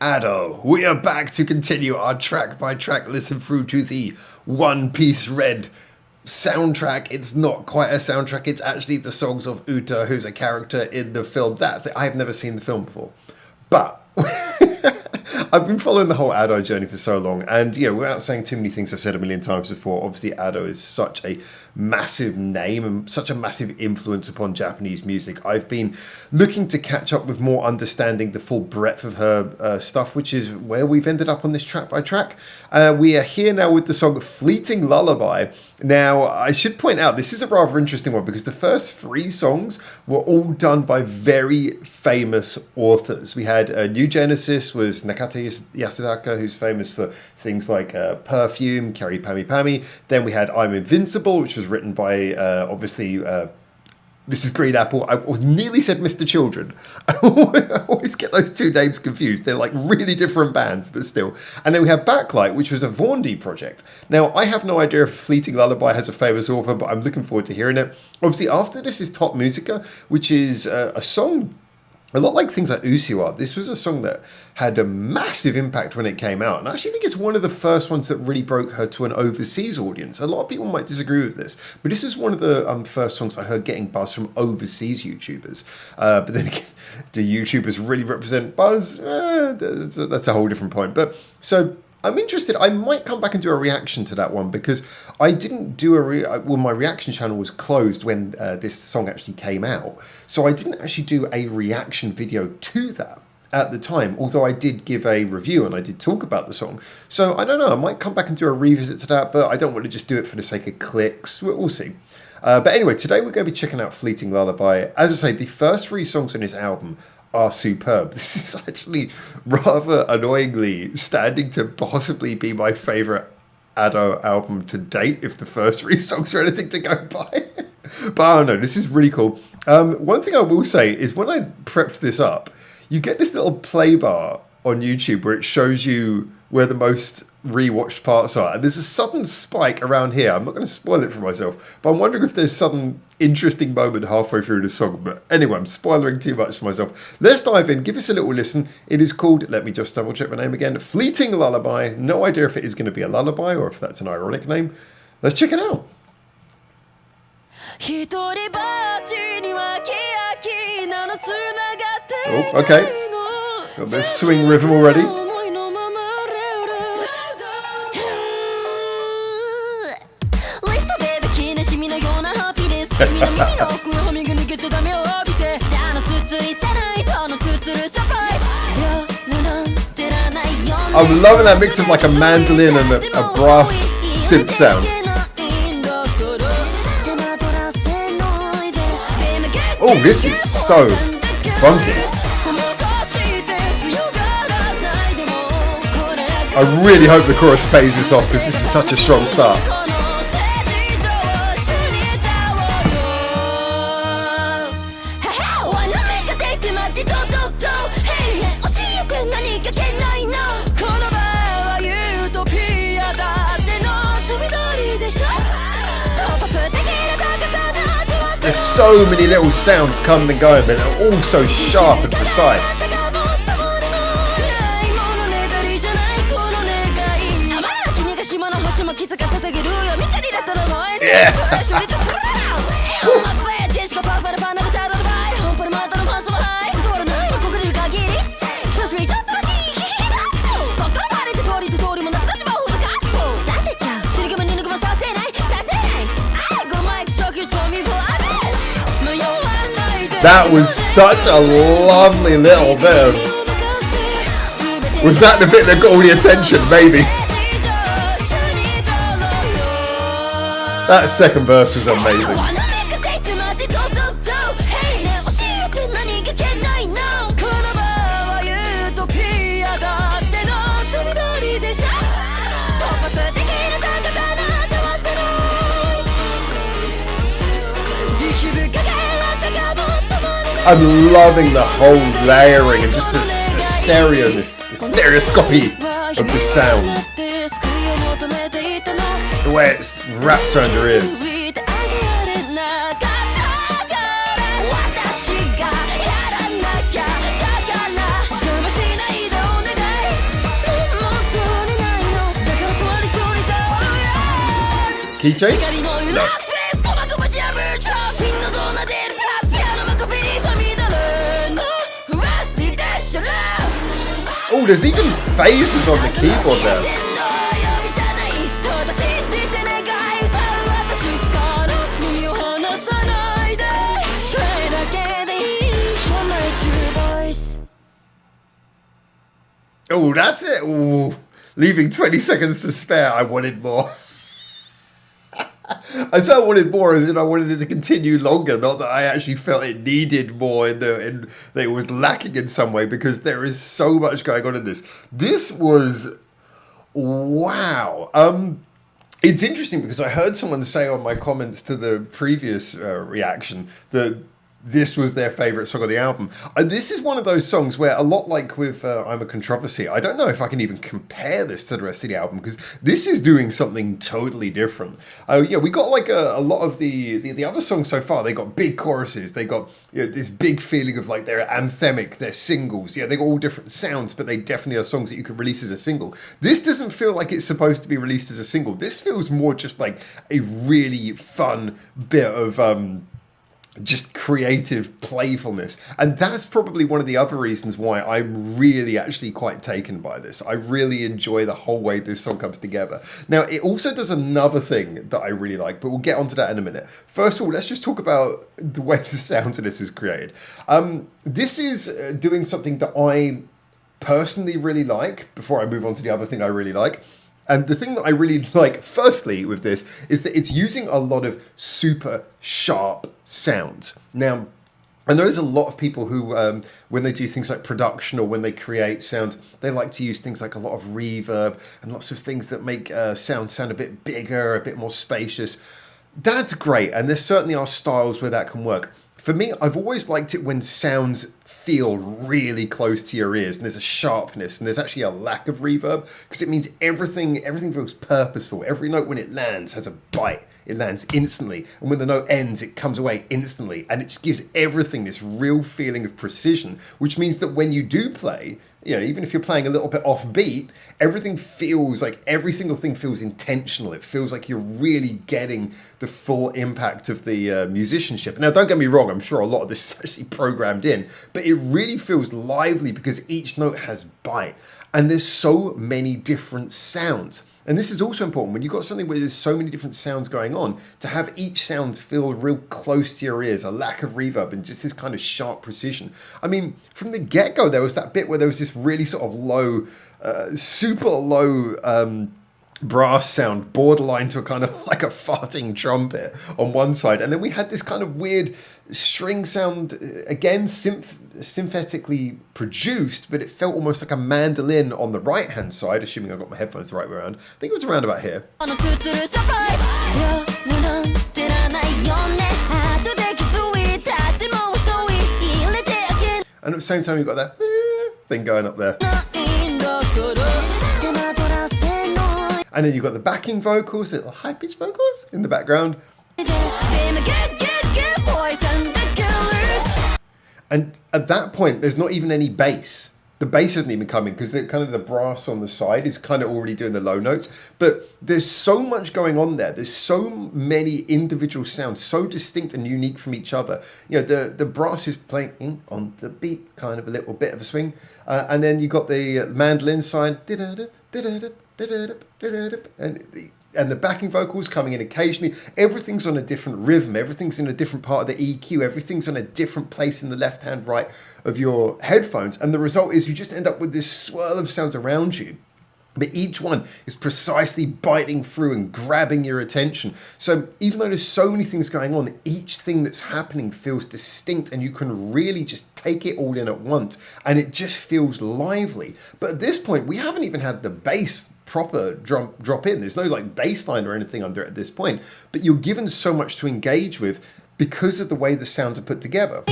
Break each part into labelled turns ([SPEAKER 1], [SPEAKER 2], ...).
[SPEAKER 1] Ado, we are back to continue our track by track listen through to the One Piece Red soundtrack. It's not quite a soundtrack, it's actually the songs of Uta, who's a character in the film. I've never seen the film before, but I've been following the whole Ado journey for so long, and without saying too many things I've said a million times before, obviously Ado is such a massive name and such a massive influence upon Japanese music. I've been looking to catch up with more understanding the full breadth of her stuff, which is where we've ended up on this track by track. We are here now with the song Fleeting Lullaby. Now, I should point out, this is a rather interesting one because the first 3 songs were all done by very famous authors. We had New Genesis was Nakata Yasutaka, who's famous for things like Perfume, Carry Pami Pami. Then we had I'm Invincible, which was written by, obviously, Mrs. Green Apple. I was nearly said Mr. Children. I always get those 2 names confused. They're like really different bands, but still. And then we have Backlight, which was a Vaughan project. Now, I have no idea if Fleeting Lullaby has a famous author, but I'm looking forward to hearing it. Obviously, after this is Top Musica, which is a song a lot like things like Usiwa. This was a song that had a massive impact when it came out. And I actually think it's one of the first ones that really broke her to an overseas audience. A lot of people might disagree with this, but this is one of the first songs I heard getting buzz from overseas YouTubers. But then again, do YouTubers really represent buzz? That's a whole different point. But so I'm interested. I might come back and do a reaction to that one because I didn't do my reaction channel was closed when this song actually came out. So I didn't actually do a reaction video to that at the time, although I did give a review and I did talk about the song. So I don't know, I might come back and do a revisit to that, but I don't want to just do it for the sake of clicks. We'll see. But anyway, today we're going to be checking out Fleeting Lullaby. As I say, the first 3 songs on this album are superb. This is actually rather annoyingly standing to possibly be my favourite Ado album to date, if the first 3 songs are anything to go by. But I don't know, this is really cool. One thing I will say is when I prepped this up, you get this little play bar on YouTube where it shows you where the most rewatched parts are. And there's a sudden spike around here. I'm not going to spoil it for myself, but I'm wondering if there's some interesting moment halfway through the song. But anyway, I'm spoiling too much for myself. Let's dive in. Give us a little listen. It is called, let me just double check my name again, Fleeting Lullaby. No idea if it is going to be a lullaby or if that's an ironic name. Let's check it out. Oh, okay. Got a bit of swing rhythm already. I'm loving that mix of like a mandolin and a brass synth sound. Oh, this is so funky. I really hope the chorus pays this off because this is such a strong start. There's so many little sounds coming and going, but they're all so sharp and precise. Yeah. That was such a lovely little bit. Was that the bit that got all the attention? Maybe. That second verse was amazing. I'm loving the whole layering and just the stereoscopy of the sound. The way it wraps around your ears. Key change? No. Oh, there's even phases on the keyboard there. Oh, that's it. Ooh. Leaving 20 seconds to spare. I wanted more. I said I wanted more as in I wanted it to continue longer, not that I actually felt it needed more and that it was lacking in some way, because there is so much going on in this. This was wow. It's interesting because I heard someone say on my comments to the previous reaction that this was their favourite song on the album. This is one of those songs where, a lot like with I'm a Controversy, I don't know if I can even compare this to the rest of the album, because this is doing something totally different. Yeah, we got like a lot of the other songs so far. They got big choruses. They got, you know, this big feeling of like they're anthemic, they're singles. Yeah, they got all different sounds, but they definitely are songs that you could release as a single. This doesn't feel like it's supposed to be released as a single. This feels more just like a really fun bit of just creative playfulness, and that's probably one of the other reasons why I'm really actually quite taken by this. I really enjoy the whole way this song comes together. Now, it also does another thing that I really like, but we'll get onto that in a minute. First of all, let's just talk about the way the sound of this is created. This is doing something that I personally really like, before I move on to the other thing I really like. And the thing that I really like, firstly, with this, is that it's using a lot of super sharp sounds. Now, I know there's a lot of people who, when they do things like production or when they create sounds, they like to use things like a lot of reverb and lots of things that make sound a bit bigger, a bit more spacious. That's great, and there certainly are styles where that can work. For me, I've always liked it when sounds feel really close to your ears and there's a sharpness and there's actually a lack of reverb, because it means everything feels purposeful. Every note when it lands has a bite. It lands instantly, and when the note ends, it comes away instantly, and it just gives everything this real feeling of precision, which means that when you do play, you know, even if you're playing a little bit off beat, everything feels like, every single thing feels intentional. It feels like you're really getting the full impact of the musicianship. Now, don't get me wrong, I'm sure a lot of this is actually programmed in, but it really feels lively because each note has bite, and there's so many different sounds. And this is also important when you've got something where there's so many different sounds going on, to have each sound feel real close to your ears, a lack of reverb, and just this kind of sharp precision. I mean, from the get-go, there was that bit where there was this really sort of low, super low brass sound, borderline to a kind of like a farting trumpet on one side. And then we had this kind of weird string sound, again, synthetically produced, but it felt almost like a mandolin on the right-hand side, assuming I got my headphones the right way around. I think it was around about here. And at the same time, you've got that thing going up there. And then you've got the backing vocals, little high-pitched vocals in the background. And at that point, there's not even any bass. The bass isn't even coming, because the brass on the side is kind of already doing the low notes. But there's so much going on there. There's so many individual sounds, so distinct and unique from each other. You know, the brass is playing on the beat, kind of a little bit of a swing. And then you got the mandolin side. And the backing vocals coming in occasionally. Everything's on a different rhythm. Everything's in a different part of the EQ. Everything's on a different place in the left hand, right of your headphones. And the result is you just end up with this swirl of sounds around you. But each one is precisely biting through and grabbing your attention. So even though there's so many things going on, each thing that's happening feels distinct, and you can really just take it all in at once. And it just feels lively. But at this point, we haven't even had the bass proper drop in. There's no like bass line or anything under it at this point. But you're given so much to engage with because of the way the sounds are put together.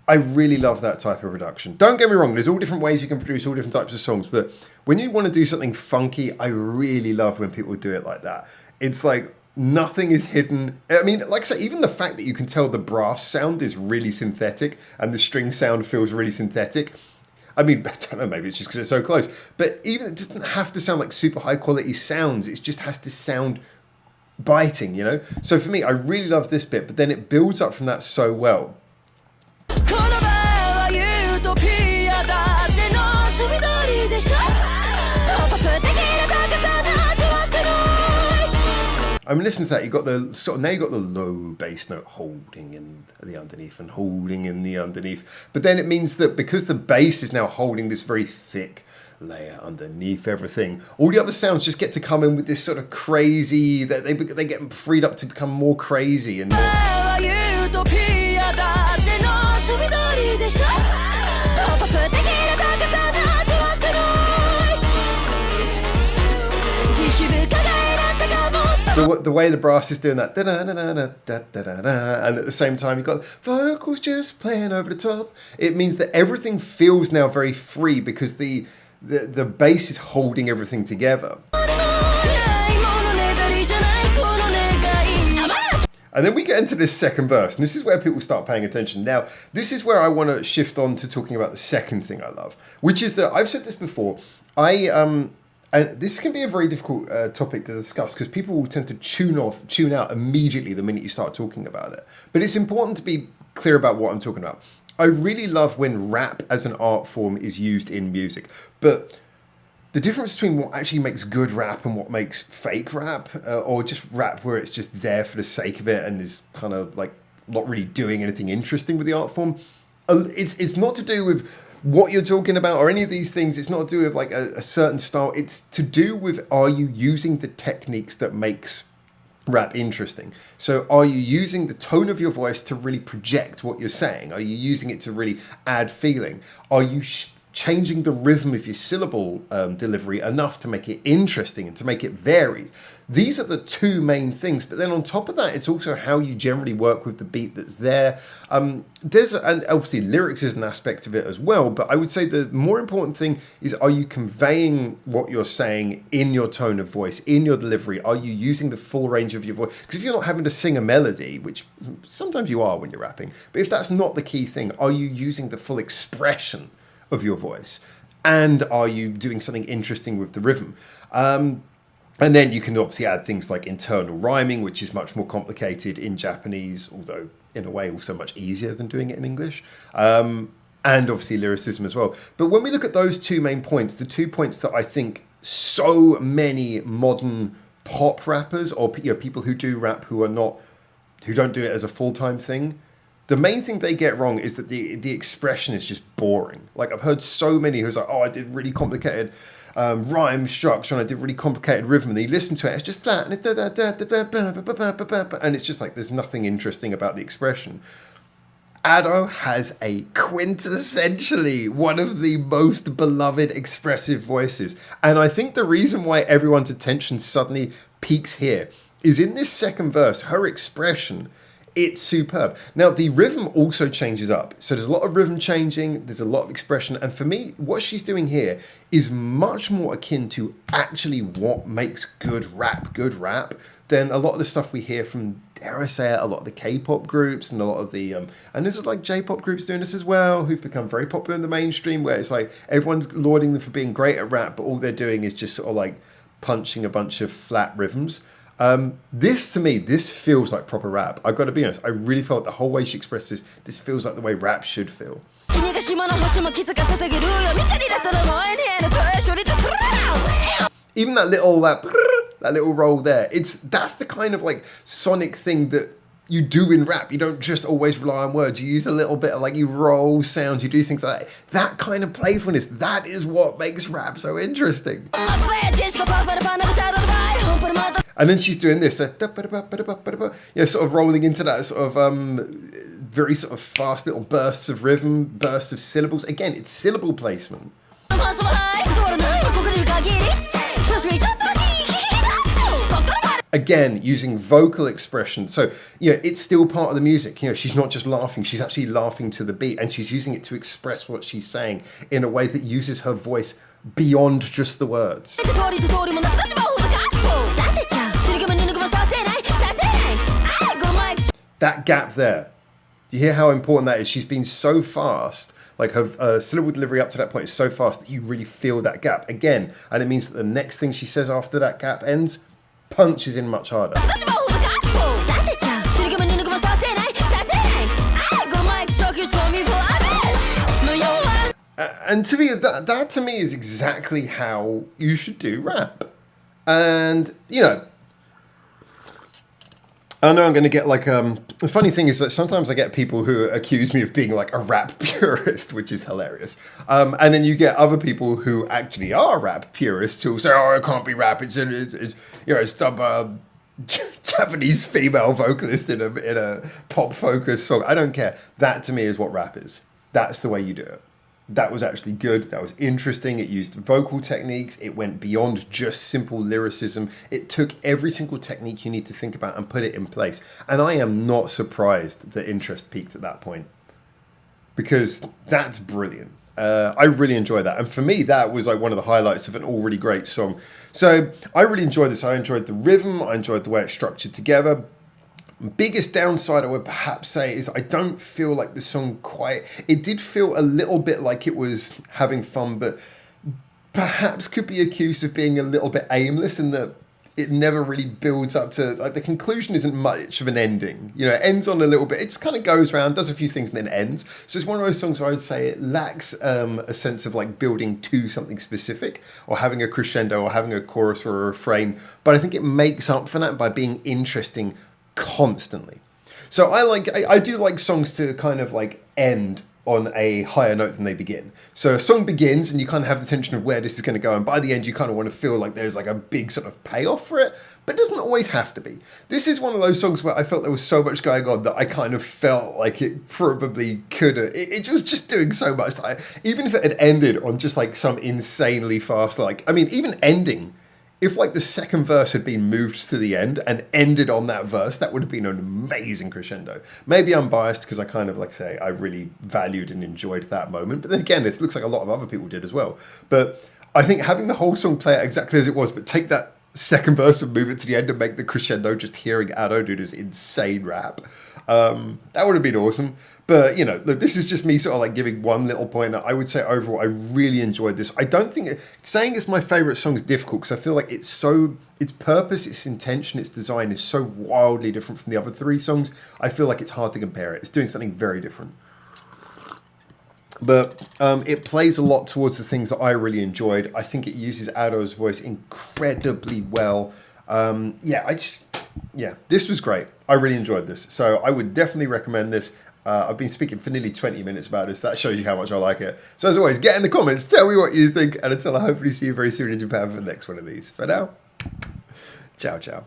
[SPEAKER 1] I really love that type of production. Don't get me wrong, there's all different ways you can produce all different types of songs, but when you want to do something funky, I really love when people do it like that. It's like Nothing is hidden. I mean, like I say, even the fact that you can tell the brass sound is really synthetic and the string sound feels really synthetic. I mean, I don't know, maybe it's just because it's so close. But even it doesn't have to sound like super high quality sounds. It just has to sound biting, you know? So for me, I really love this bit, but then it builds up from that so well. I mean, listen to that. You got the sort of, now you got the low bass note holding in the underneath and holding in the underneath. But then it means that because the bass is now holding this very thick layer underneath everything, all the other sounds just get to come in with this sort of crazy, that they get freed up to become more crazy and more. The way the brass is doing that, and at the same time you've got vocals just playing over the top. It means that everything feels now very free because the bass is holding everything together. And then we get into this second verse, and this is where people start paying attention. Now, this is where I want to shift on to talking about the second thing I love, which is that I've said this before. And this can be a very difficult topic to discuss because people will tend to tune out immediately the minute you start talking about it. But it's important to be clear about what I'm talking about. I really love when rap as an art form is used in music, but the difference between what actually makes good rap and what makes fake rap, or just rap where it's just there for the sake of it and is kind of like not really doing anything interesting with the art form, it's not to do with what you're talking about or any of these things. It's not to do with like a certain style. It's to do with, are you using the techniques that makes rap interesting? So are you using the tone of your voice to really project what you're saying? Are you using it to really add feeling? Are you changing the rhythm of your syllable delivery enough to make it interesting and to make it varied? These are the two main things. But then on top of that, it's also how you generally work with the beat that's there. And obviously lyrics is an aspect of it as well. But I would say the more important thing is, are you conveying what you're saying in your tone of voice, in your delivery? Are you using the full range of your voice? Because if you're not having to sing a melody, which sometimes you are when you're rapping, but if that's not the key thing, are you using the full expression of your voice? And are you doing something interesting with the rhythm? And then you can obviously add things like internal rhyming, which is much more complicated in Japanese, although in a way also much easier than doing it in English. And obviously lyricism as well. But when we look at those two main points, the 2 points that I think so many modern pop rappers or people who do rap who don't do it as a full-time thing, the main thing they get wrong is that the expression is just boring. Like I've heard so many who's like, I did really complicated rhyme structure and I did really complicated rhythm, and you listen to it, it's just flat and it's and it's just like there's nothing interesting about the expression. Ado has a quintessentially one of the most beloved expressive voices, and I think the reason why everyone's attention suddenly peaks here is in this second verse. Her expression, it's superb. Now, the rhythm also changes up. So there's a lot of rhythm changing, there's a lot of expression. And for me, what she's doing here is much more akin to actually what makes good rap than a lot of the stuff we hear from, dare I say it, a lot of the K-pop groups and a lot of the, and there's like J-pop groups doing this as well, who've become very popular in the mainstream, where it's like everyone's lauding them for being great at rap, but all they're doing is just sort of like punching a bunch of flat rhythms. This to me, this feels like proper rap. I've got to be honest, I really felt the whole way she expressed this feels like the way rap should feel. Even that little roll there, that's the kind of like sonic thing that you do in rap. You don't just always rely on words. You use a little bit of like, you roll sounds, you do things like that. That kind of playfulness, that is what makes rap so interesting. And then she's doing this, sort of rolling into that sort of very sort of fast little bursts of rhythm, bursts of syllables. Again, it's syllable placement. Again, using vocal expression. So, it's still part of the music. She's not just laughing, she's actually laughing to the beat, and she's using it to express what she's saying in a way that uses her voice beyond just the words. That gap there. Do you hear how important that is? She's been so fast. Like her syllable delivery up to that point is so fast that you really feel that gap again, and it means that the next thing she says after that gap ends punches in much harder. And to me, that to me is exactly how you should do rap. And you know, I know I'm going to get like the funny thing is that sometimes I get people who accuse me of being like a rap purist, which is hilarious. And then you get other people who actually are rap purists who say, "Oh, it can't be rap. It's you know, some Japanese female vocalist in a pop focused song." I don't care. That to me is what rap is. That's the way you do it. That was actually good. That was interesting. It used vocal techniques. It went beyond just simple lyricism. It took every single technique you need to think about and put it in place. And I am not surprised that interest peaked at that point, because that's brilliant. I really enjoyed that. And for me, that was like one of the highlights of an already great song. So I really enjoyed this. I enjoyed the rhythm. I enjoyed the way it's structured together. Biggest downside I would perhaps say is I don't feel like the song quite... It did feel a little bit like it was having fun, but perhaps could be accused of being a little bit aimless, in that it never really builds up to... Like, the conclusion isn't much of an ending. You know, it ends on a little bit. It just kind of goes around, does a few things, and then ends. So it's one of those songs where I would say it lacks a sense of like building to something specific, or having a crescendo, or having a chorus or a refrain. But I think it makes up for that by being interesting constantly. So I do like songs to kind of like end on a higher note than they begin. So a song begins and you kind of have the tension of where this is going to go, and by the end you kind of want to feel like there's like a big sort of payoff for it, but it doesn't always have to be. This is one of those songs where I felt there was so much going on that I kind of felt like it probably could have, it was just doing so much that even if it had ended on just like some insanely fast, like, I mean, even ending, if like the second verse had been moved to the end and ended on that verse, that would have been an amazing crescendo. Maybe I'm biased because I kind of, like I say, I really valued and enjoyed that moment. But then again, this looks like a lot of other people did as well. But I think having the whole song play out exactly as it was, but take that second verse and move it to the end and make the crescendo just hearing Ado do this insane rap, that would have been awesome. But, you know, look, this is just me sort of like giving one little point. I would say overall, I really enjoyed this. I don't think saying it's my favorite song is difficult, because I feel like its purpose, its intention, its design is so wildly different from the other three songs. I feel like it's hard to compare it. It's doing something very different. But it plays a lot towards the things that I really enjoyed. I think it uses Ado's voice incredibly well. This was great. I really enjoyed this. So I would definitely recommend this. I've been speaking for nearly 20 minutes about this. That shows you how much I like it. So as always, get in the comments, tell me what you think. And until I hopefully see you very soon in Japan for the next one of these. For now, ciao, ciao.